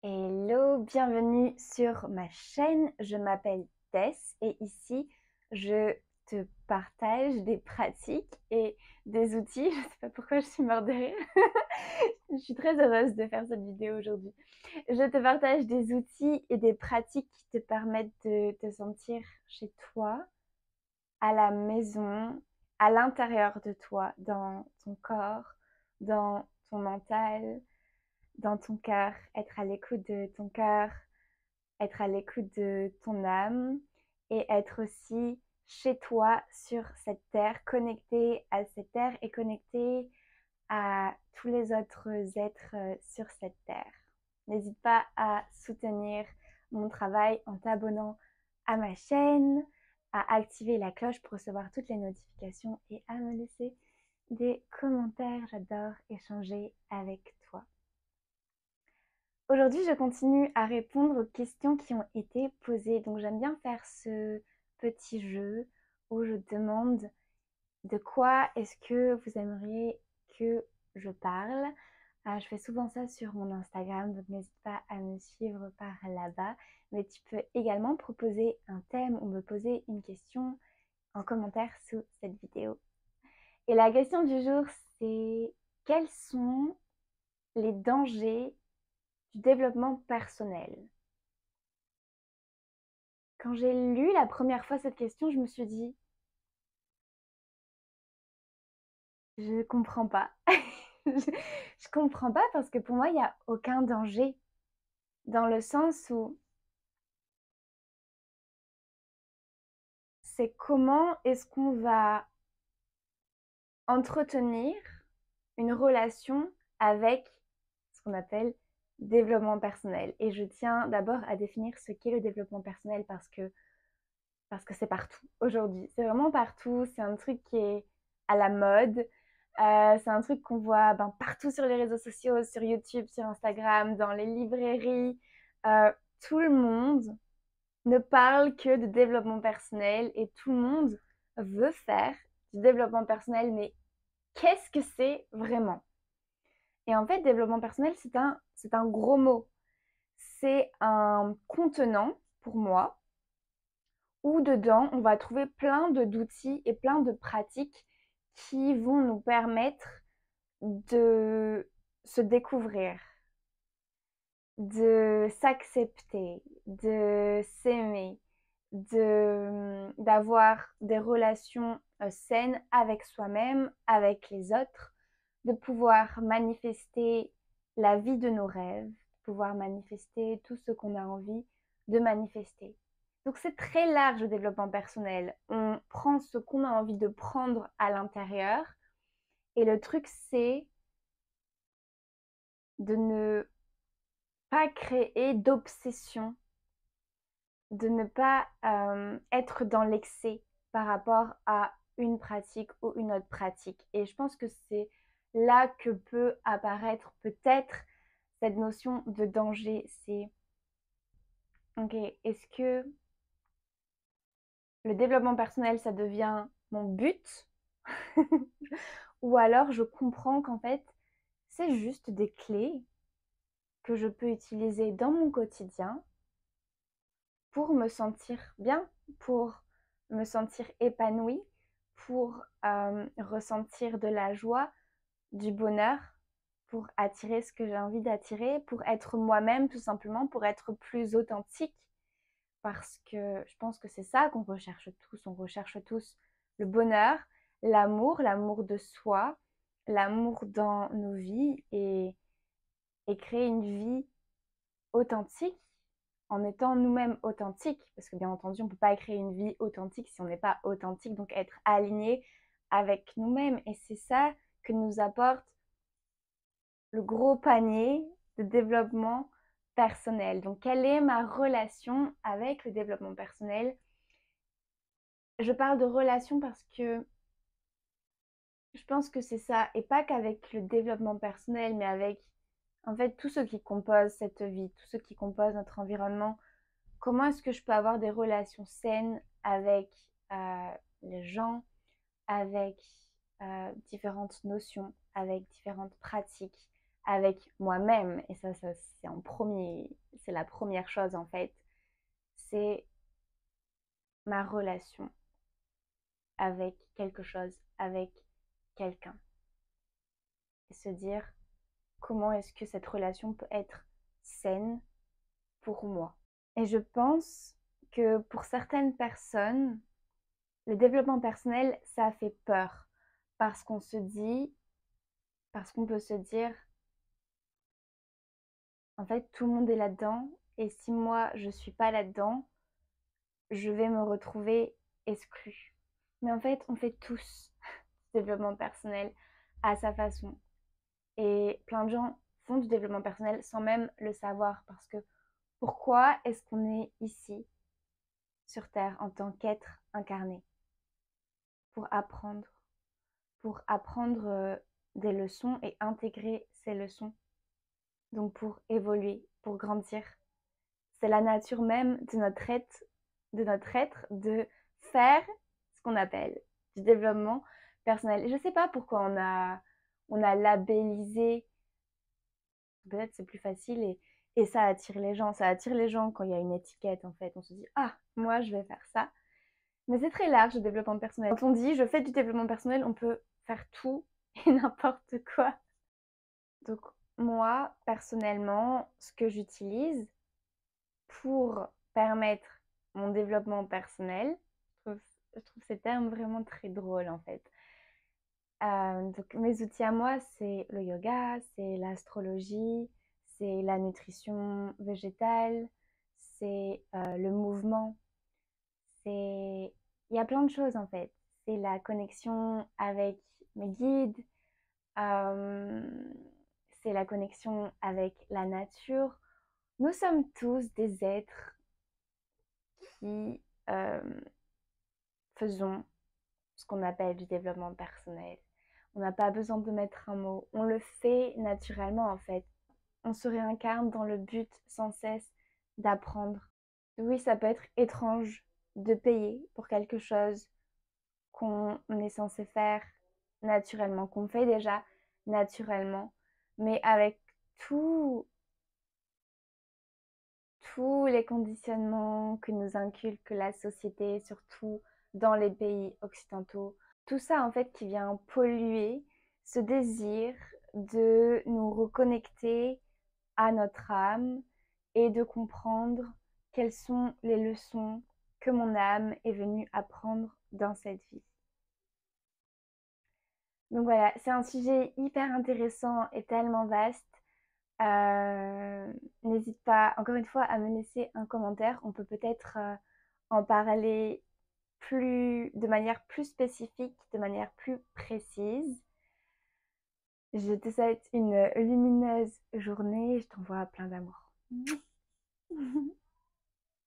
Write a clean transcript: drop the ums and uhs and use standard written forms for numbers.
Hello, bienvenue sur ma chaîne. Je m'appelle Tess et ici je te partage des pratiques et des outils. Je ne sais pas pourquoi je suis morte de rire. Je suis très heureuse de faire cette vidéo aujourd'hui. Je te partage des outils et des pratiques qui te permettent de te sentir chez toi, à la maison, à l'intérieur de toi, dans ton corps, dans ton mental, dans ton cœur, être à l'écoute de ton cœur, être à l'écoute de ton âme et être aussi chez toi sur cette terre, connecté à cette terre et connecté à tous les autres êtres sur cette terre. N'hésite pas à soutenir mon travail en t'abonnant à ma chaîne, à activer la cloche pour recevoir toutes les notifications et à me laisser des commentaires. J'adore échanger avec toi. Aujourd'hui, je continue à répondre aux questions qui ont été posées. Donc, j'aime bien faire ce petit jeu où je demande de quoi est-ce que vous aimeriez que je parle. Je fais souvent ça sur mon Instagram, donc n'hésite pas à me suivre par là-bas. Mais tu peux également proposer un thème ou me poser une question en commentaire sous cette vidéo. Et la question du jour, c'est quels sont les dangers du développement personnel? Quand j'ai lu la première fois cette question, je me suis dit, je comprends pas. Je comprends pas parce que pour moi, il n'y a aucun danger. Dans le sens où c'est comment est-ce qu'on va entretenir une relation avec ce qu'on appelle développement personnel. Et je tiens d'abord à définir ce qu'est le développement personnel parce que c'est partout aujourd'hui. C'est vraiment partout. C'est un truc qui est à la mode. C'est un truc qu'on voit partout sur les réseaux sociaux, sur YouTube, sur Instagram, dans les librairies. Tout le monde ne parle que de développement personnel et tout le monde veut faire du développement personnel. Mais qu'est-ce que c'est vraiment? Et en fait, développement personnel, c'est un gros mot. C'est un contenant pour moi où dedans, on va trouver plein d'outils et plein de pratiques qui vont nous permettre de se découvrir, de s'accepter, de s'aimer, d'avoir des relations saines avec soi-même, avec les autres, de pouvoir manifester la vie de nos rêves, de pouvoir manifester tout ce qu'on a envie de manifester. Donc c'est très large le développement personnel. On prend ce qu'on a envie de prendre à l'intérieur et le truc c'est de ne pas créer d'obsession, de ne pas être dans l'excès par rapport à une pratique ou une autre pratique. Et je pense que c'est là que peut apparaître peut-être cette notion de danger. C'est, ok, est-ce que le développement personnel, ça devient mon but? Ou alors je comprends qu'en fait, c'est juste des clés que je peux utiliser dans mon quotidien pour me sentir bien, pour me sentir épanouie, pour ressentir de la joie, du bonheur, pour attirer ce que j'ai envie d'attirer, pour être moi-même tout simplement, pour être plus authentique. Parce que je pense que c'est ça qu'on recherche tous. On recherche tous le bonheur, l'amour de soi, l'amour dans nos vies et créer une vie authentique en étant nous-mêmes authentiques, parce que bien entendu, on ne peut pas créer une vie authentique si on n'est pas authentique, donc être aligné avec nous-mêmes. Et c'est ça que nous apporte le gros panier de développement personnel. Donc, quelle est ma relation avec le développement personnel? Je parle de relation parce que je pense que c'est ça, et pas qu'avec le développement personnel, mais avec en fait tout ce qui compose cette vie, tout ce qui compose notre environnement. Comment est-ce que je peux avoir des relations saines avec les gens, avec différentes notions, avec différentes pratiques, avec moi-même, et ça c'est en premier, c'est la première chose en fait, c'est ma relation avec quelque chose, avec quelqu'un. Et se dire comment est-ce que cette relation peut être saine pour moi. Et je pense que pour certaines personnes, le développement personnel, ça fait peur. Parce qu'on se dit, parce qu'on peut se dire, en fait, tout le monde est là-dedans. Et si moi, je suis pas là-dedans, je vais me retrouver exclue. Mais en fait, on fait tous du développement personnel à sa façon. Et plein de gens font du développement personnel sans même le savoir. Parce que pourquoi est-ce qu'on est ici sur Terre en tant qu'être incarné? Pour apprendre. Pour apprendre des leçons et intégrer ces leçons. Donc pour évoluer, pour grandir. C'est la nature même de notre être de faire ce qu'on appelle du développement personnel. Et je ne sais pas pourquoi on a labellisé, peut-être c'est plus facile et ça attire les gens. Ça attire les gens quand il y a une étiquette en fait. On se dit, ah, moi je vais faire ça. Mais c'est très large le développement personnel. Quand on dit je fais du développement personnel, on peut faire tout et n'importe quoi. Donc moi, personnellement, ce que j'utilise pour permettre mon développement personnel, je trouve ces termes vraiment très drôles en fait. Donc mes outils à moi, c'est le yoga, c'est l'astrologie, c'est la nutrition végétale, c'est le mouvement, c'est... Il y a plein de choses en fait. C'est la connexion avec mes guides, euh, c'est la connexion avec la nature. Nous sommes tous des êtres qui faisons ce qu'on appelle du développement personnel. On n'a pas besoin de mettre un mot. On le fait naturellement en fait. On se réincarne dans le but sans cesse d'apprendre. Oui, ça peut être étrange de payer pour quelque chose qu'on est censé faire naturellement, qu'on fait déjà naturellement, mais avec tout, tous les conditionnements que nous inculque la société, surtout dans les pays occidentaux. Tout ça, en fait, qui vient polluer ce désir de nous reconnecter à notre âme et de comprendre quelles sont les leçons que mon âme est venue apprendre dans cette vie. Donc voilà, c'est un sujet hyper intéressant et tellement vaste. N'hésite pas, encore une fois, à me laisser un commentaire. On peut peut-être en parler de manière plus spécifique, de manière plus précise. Je te souhaite une lumineuse journée. Je t'envoie plein d'amour.